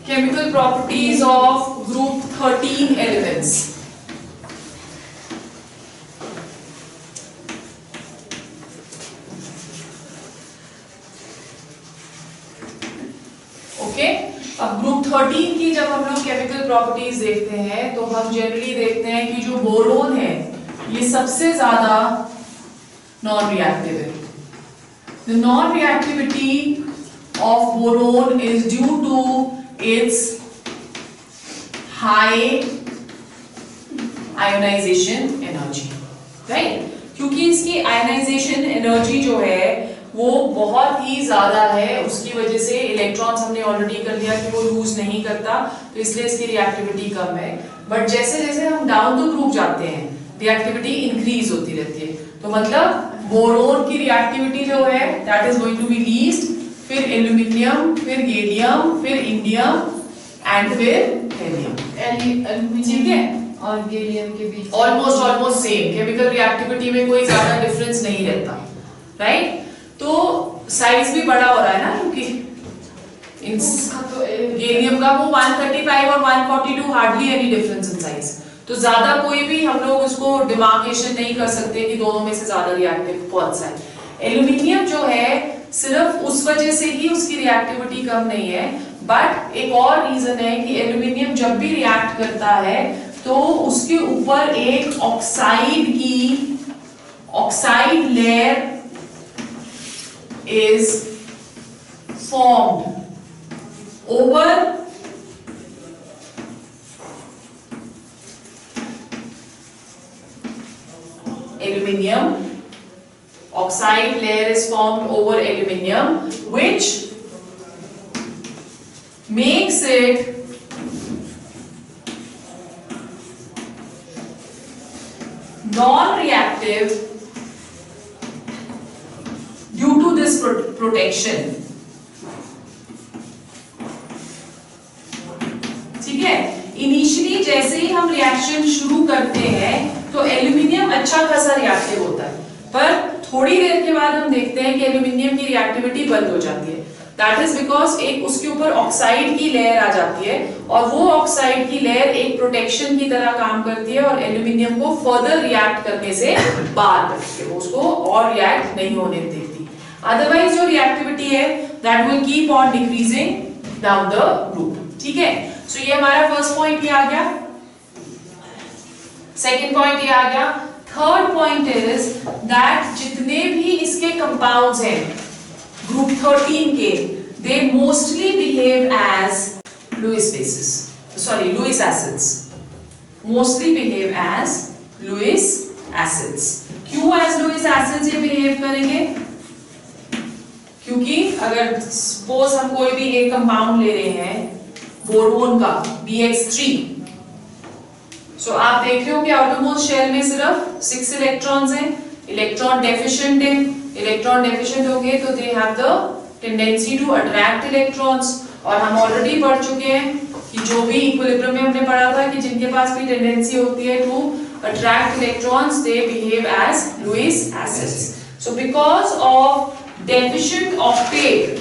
chemical properties of group 13 elements. Okay, अब group 13 की जब हम लोग केमिकल प्रॉपर्टीज देखते हैं तो हम जनरली देखते हैं कि जो बोरोन है ये सबसे ज्यादा नॉन रिएक्टिव है. The non reactivity of boron is due to its high ionization energy, right. क्योंकि इसकी आयोनाइजेशन एनर्जी जो है वो बहुत ही ज्यादा है, उसकी वजह से इलेक्ट्रॉन्स हमने ऑलरेडी कर लिया कि वो लूज नहीं करता, तो इसलिए इसकी रिएक्टिविटी कम है. बट जैसे जैसे हम डाउन द ग्रुप जाते हैं रिएक्टिविटी इंक्रीज होती रहती है. तो मतलब बोरोन की रिएक्टिविटी जो है that is going to be least, फिर एल्यूमिनियम, फिर गैलियम, फिर इंडियम एंड फिर हेलियम. ठीक है, और गैलियम के बीच ऑलमोस्ट सेम केमिकल रिएक्टिविटी में कोई ज्यादा डिफरेंस नहीं रहता, राइट. तो साइज भी बड़ा हो रहा है ना, क्योंकि गैलियम का वो 135 और 142 hardly any difference in size. तो ज्यादा कोई भी हम लोग उसको डिमार्केशन नहीं कर सकते कि दोनों में से ज्यादा रिएक्टिव कौन सा है. एल्यूमिनियम जो है सिर्फ उस वजह से ही उसकी रिएक्टिविटी कम नहीं है, बट एक और रीजन है कि एल्यूमिनियम जब भी रिएक्ट करता है तो उसके ऊपर एक oxide layer is formed over aluminium. Oxide layer is formed over aluminium, which makes it non-reactive due to this protection. ठीक है, इनिशियली जैसे ही हम रिएक्शन शुरू करते हैं तो एल्यूमिनियम अच्छा खासा रिएक्टिव होता है, पर थोड़ी देर के बाद हम देखते हैं कि एल्यूमिनियम की रिएक्टिविटी बंद हो जाती है. दैट इज बिकॉज एक उसके ऊपर ऑक्साइड की लेयर आ जाती है और वो ऑक्साइड की लेयर एक प्रोटेक्शन की तरह काम करती है और एल्यूमिनियम को फर्दर रिएक्ट करने से बाहर रखती है, उसको और रिएक्ट नहीं होने देती. अदरवाइज जो रिएक्टिविटी है that will keep on decreasing down the group. ठीक है, सो ये हमारा फर्स्ट पॉइंट ये आ गया. सेकंड पॉइंट ये आ गया. थर्ड पॉइंट इज दैट जितने भी इसके कंपाउंड्स हैं ग्रुप 13 के, they mostly behave as Lewis bases, sorry Lewis acids. Mostly behave as Lewis acids. क्यों एज लुईस एसिड्स ये बिहेव करेंगे? क्योंकि अगर सपोज हम कोई भी एक कंपाउंड ले रहे हैं बोरोन का BX3, सो आप देख रहे हो कि आउटरमोस्ट शेल में सिर्फ 6 इलेक्ट्रॉन्स हैं. इलेक्ट्रॉन डेफिशिएंट है. इलेक्ट्रॉन डेफिशिएंट होंगे तो they have the tendency to attract electrons. और हम ऑलरेडी पढ़ चुके हैं कि जो भी इक्विलिब्रियम में हमने पढ़ा था कि जिनके पास भी टेंडेंसी होती है to attract electrons, they behave as Lewis acids. So because of deficient octet,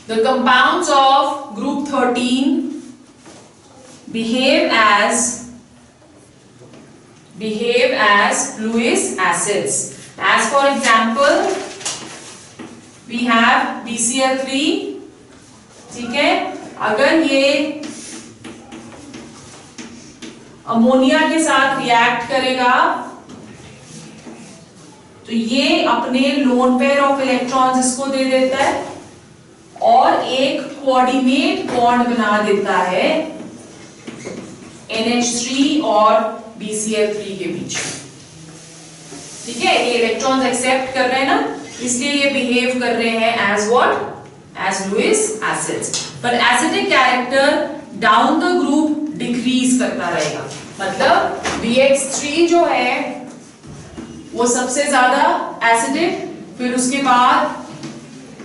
the compounds of group 13 behave as Lewis acids. As for example, we have BCl3. ठीक है, अगर ये अमोनिया के साथ रिएक्ट करेगा तो ये अपने लोन पेयर ऑफ इलेक्ट्रॉन्स इसको दे देता है और एक कोऑर्डिनेट बॉन्ड बना देता है NH3 और BCl3 के बीच. ठीक है, ये इलेक्ट्रॉन्स एक्सेप्ट कर रहे हैं ना, इसलिए ये बिहेव कर रहे हैं as what? As Lewis acids. पर acidic character down the group decrease करता रहेगा. मतलब BX3 जो है वो सबसे ज्यादा एसिडिक, फिर उसके बाद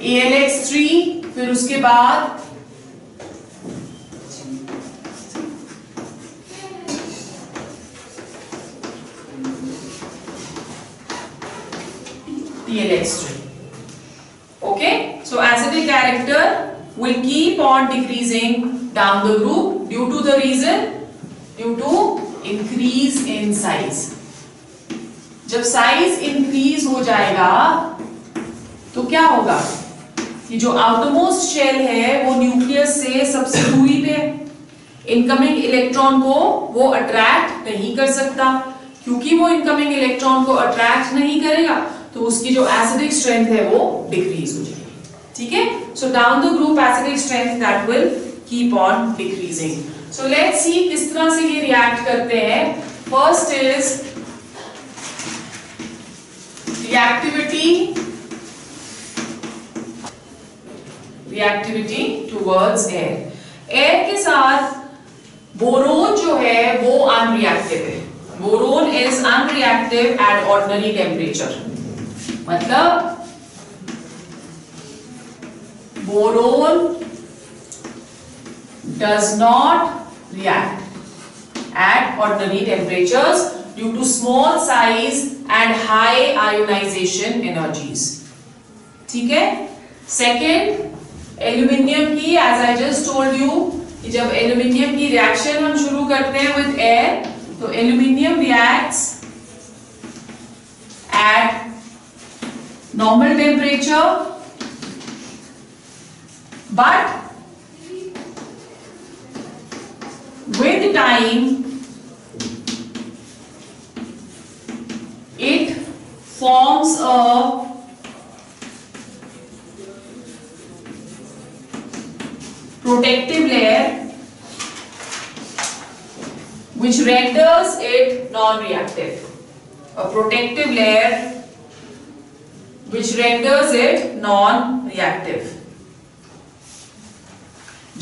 AlX3, फिर उसके बाद TLX3. Okay, so acidic character will keep on decreasing down the group due to the reason, due to increase in size. जब साइज इंक्रीज हो जाएगा तो क्या होगा कि जो आउटरमोस्ट शेल है वो न्यूक्लियस से सबसे दूरी पे, इनकमिंग इलेक्ट्रॉन को वो अट्रैक्ट नहीं कर सकता। क्योंकि वो इनकमिंग इलेक्ट्रॉन को अट्रैक्ट नहीं करेगा तो उसकी जो एसिडिक स्ट्रेंथ है वो डिक्रीज हो जाएगी। ठीक है, so down the group acidic strength that will keep on decreasing. So let's see किस तरह से ये रिएक्ट करते हैं। First is reactivity towards air. Air के साथ बोरोन जो है वो अनरिएक्टिव है। Boron is unreactive at ordinary temperature, मतलब boron does not react at ordinary temperatures due to small size and high ionisation energies. ठीक है। सेकेंड, एल्यूमिनियम की, as I just told you, जब एल्यूमिनियम की रिएक्शन हम शुरू करते हैं विद एयर तो aluminium reacts at normal temperature, but with time it forms a protective layer which renders it non-reactive. A protective layer which renders it non-reactive.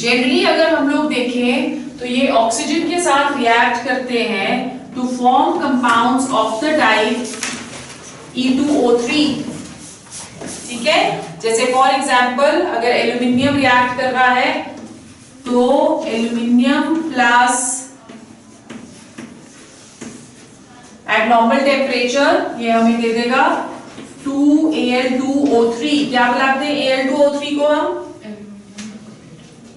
Generally अगर हम लोग देखें तो ये ऑक्सीजन के साथ रिएक्ट करते हैं to form compounds of the type E2O3. ठीक है, जैसे फॉर एग्जाम्पल अगर एल्यूमिनियम रिएक्ट कर रहा है तो aluminium plus eight normal temperature ये हमें दे देगा 2Al2O3। क्या बुलाते हैं Al2O3 को हम?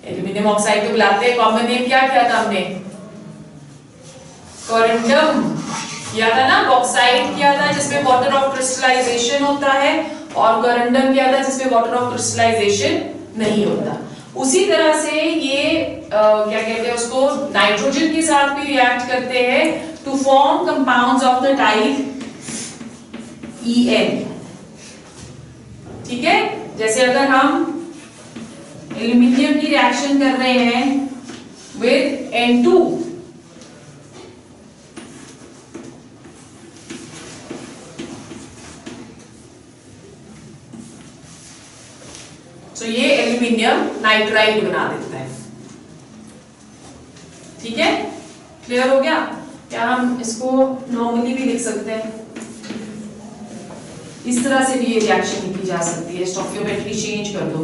एल्यूमिनियम ऑक्साइड को बुलाते हैं। कॉमन नेम क्या किया था हमने? कोरेंडम किया था ना, बॉक्साइड किया था जिसमें वाटर ऑफ क्रिस्टलाइजेशन होता है, और कोरेंडम किया था जिसमें वाटर ऑफ क्रिस्टलाइजेशन नहीं होता। उसी तरह से ये क्या कहते हैं उसको, नाइट्रोजन के साथ भी रिएक्ट करते हैं to form compounds of the type En। ठीक है, जैसे अगर हम एल्यूमिनियम की रिएक्शन कर रहे हैं विद N2 तो ये एल्यूमिनियम नाइट्राइड बना देता है। ठीक है, क्लियर हो गया? क्या हम इसको नॉर्मली भी लिख सकते हैं? इस तरह से भी ये रिएक्शन की जा सकती है। स्टोइकियोमेट्री चेंज कर दो,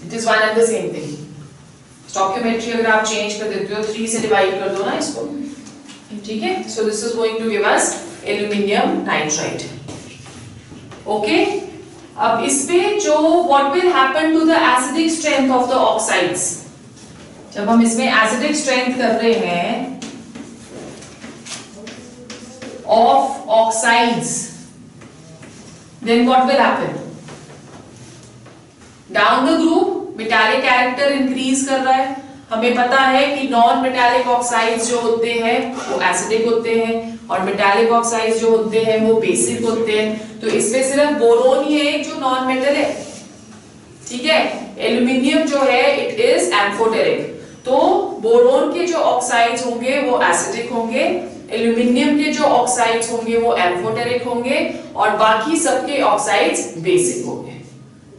it is one and the same thing. Stoichiometry अगर आप चेंज कर देते हो 3 से डिवाइड कर दो ना इसको। ठीक है, so this is going to give us aluminium nitride. Okay, अब इस पे जो what will happen to the acidic strength of the oxides, जब हम इसमें एसिडिक स्ट्रेंथ कर रहे हैं of oxides, then what will happen? Down the group metallic character increase कर रहा है। हमें पता है कि नॉन मेटालिक ऑक्साइड्स जो होते हैं वो एसिडिक होते हैं और मेटालिक ऑक्साइड्स जो होते हैं वो बेसिक होते हैं। तो इसमें सिर्फ बोरोन ही है जो नॉन मेटल है। ठीक है, एल्यूमिनियम जो है इट इज एम्फोटेरिक, तो बोरोन के जो ऑक्साइड्स होंगे वो एसिडिक होंगे, एल्यूमिनियम के जो ऑक्साइड्स होंगे वो एम्फोटेरिक होंगे और बाकी सबके ऑक्साइड्स बेसिक होंगे।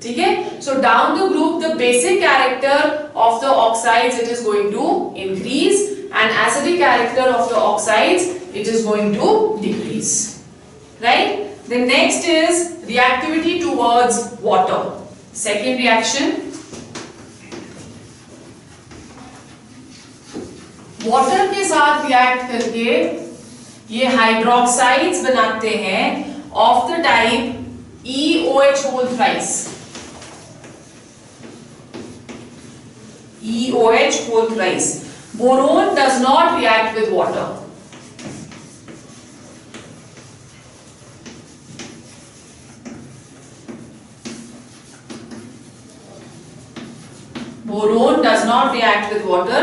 ठीक है, so down the group the basic character of the oxides it is going to increase and acidic character of the oxides it is going to decrease. Right, the next is reactivity towards water. Second reaction, water के साथ react करके ये hydroxides बनाते हैं of the type EOH whole thrice. EOH whole thrice. Boron does not react with water. Boron does not react with water.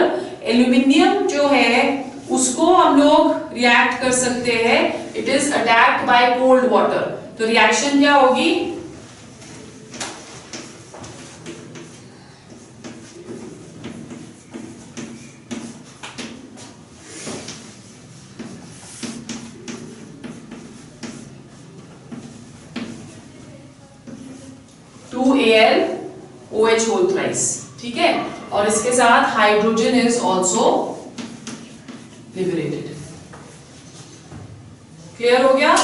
Aluminium जो है उसको हम लोग रिएक्ट कर सकते हैं. It is attacked by cold water. तो रिएक्शन क्या होगी? AlOH whole thrice. ठीक है. और इसके साथ hydrogen is also liberated. Clear हो गया?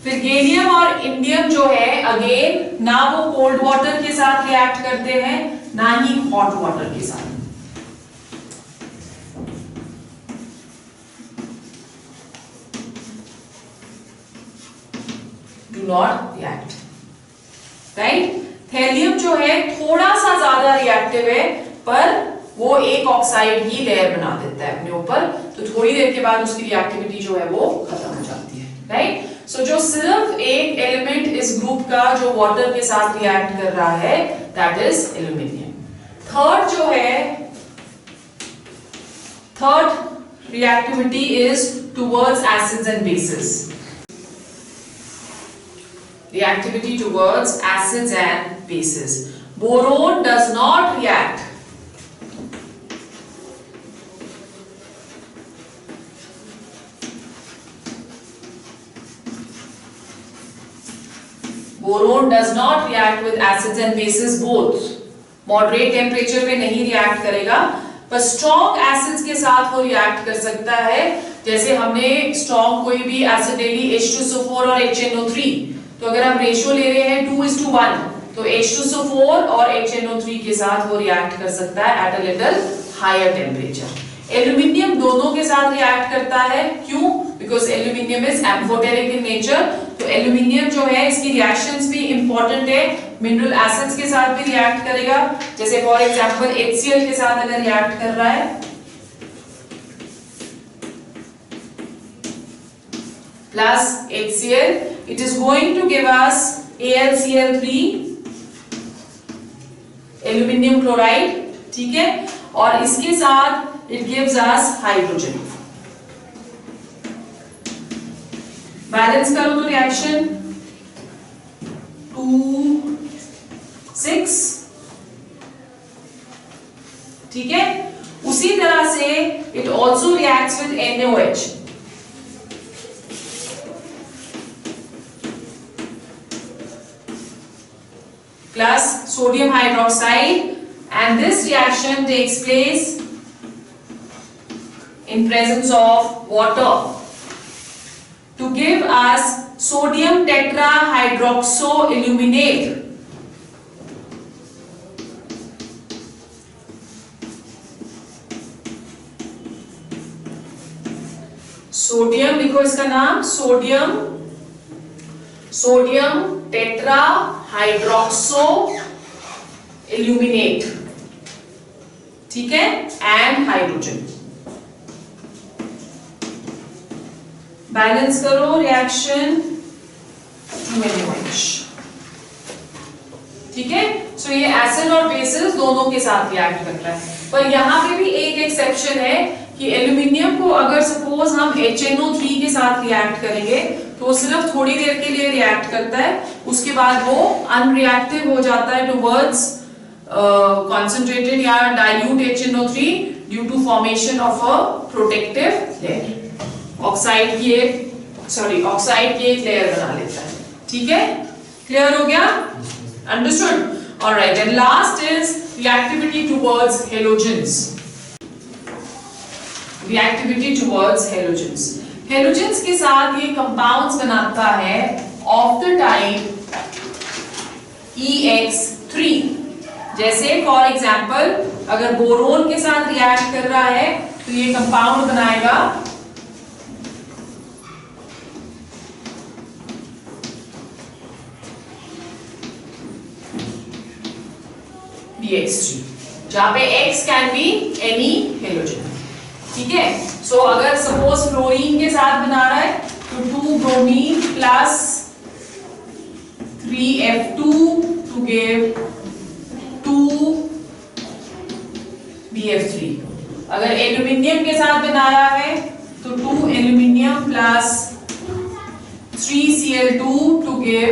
फिर गैलियम और इंडियम जो है अगेन ना वो कोल्ड वाटर के साथ रिएक्ट करते हैं ना ही हॉट वाटर के साथ. Do not react. Right. Thallium जो है थोड़ा सा ज्यादा रिएक्टिव है पर वो एक ऑक्साइड ही लेयर बना देता है अपने ऊपर. तो थोड़ी देर के बाद उसकी रिएक्टिविटी जो है वो खत्म हो जाती है. राइट. सो जो सिर्फ एक एलिमेंट इस ग्रुप का जो वाटर के साथ रिएक्ट कर रहा है दैट इज एल्यूमिनियम. थर्ड जो है third reactivity is towards acids and bases. Reactivity towards acids and bases. Boron does not react. Boron does not react with acids and bases both. Moderate temperature पे नहीं react करेगा, पर strong acids के साथ वो react कर सकता है. जैसे हमने strong कोई भी acid ले ली H2SO4 और HNO3. तो अगर हम रेशियो ले रहे हैं 2:1 तो H2SO4 और HNO3 के साथ वो रिएक्ट कर सकता है at a little higher temperature. Aluminium दोनों के साथ रिएक्ट करता है. क्यों? Because aluminium is amphoteric in nature. तो एल्यूमिनियम जो है इसकी रिएक्शंस भी इंपॉर्टेंट है. मिनरल एसिड्स के साथ भी रिएक्ट करेगा. जैसे फॉर एग्जांपल HCl के साथ अगर रिएक्ट कर रहा है plus HCl, it is going to give us AlCl3 aluminium chloride. ठीक है. और इसके साथ it gives us hydrogen. Balance करो तो रिएक्शन 2 6. ठीक है. उसी तरह से it also reacts with NaOH. plus sodium hydroxide, and this reaction takes place in presence of water to give us sodium tetrahydroxoaluminate. Sodium लिखो इसका नाम सोडियम टेट्रा हाइड्रोक्सो एल्यूमिनेट. ठीक है. And hydrogen. बैलेंस करो रिएक्शन 2NaOH. ठीक है. सो ये acid और बेसिस दोनों के साथ रिएक्ट कर रहा है. पर यहां पे भी एक एक्सेप्शन है कि एल्यूमिनियम को अगर सपोज हम HNO3 के साथ रिएक्ट करेंगे तो सिर्फ थोड़ी देर के लिए रिएक्ट करता है. उसके बाद वो अनरिएक्टिव हो जाता है टुवर्ड्स concentrated या dilute HNO3 due to formation of a protective layer. Oxide की एक लेयर बना लेता है. ठीक है. क्लियर हो गया? Understood. Alright. Then last is reactivity towards halogens. Reactivity towards halogens. Halogens के साथ ये कंपाउंड्स बनाता है ऑफ द टाइप EX3. जैसे फॉर एग्जांपल अगर बोरोन के साथ रिएक्ट कर रहा है तो ये कंपाउंड बनाएगा BX3, जहां पे X can be any halogen. ठीक है, सो अगर सपोज फ्लोरीन के साथ बना रहा है तो 2 bromine plus 3F2 to give 2 BF3। अगर एल्यूमिनियम के साथ बनाया है तो 2 aluminium plus 3Cl2 to give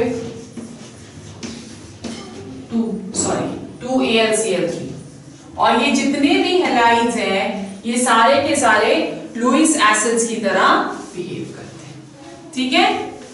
2 AlCl3। और ये जितने भी हैलाइड्स हैं ये सारे के सारे लुईस एसिड्स की तरह बिहेव करते हैं। ठीक है।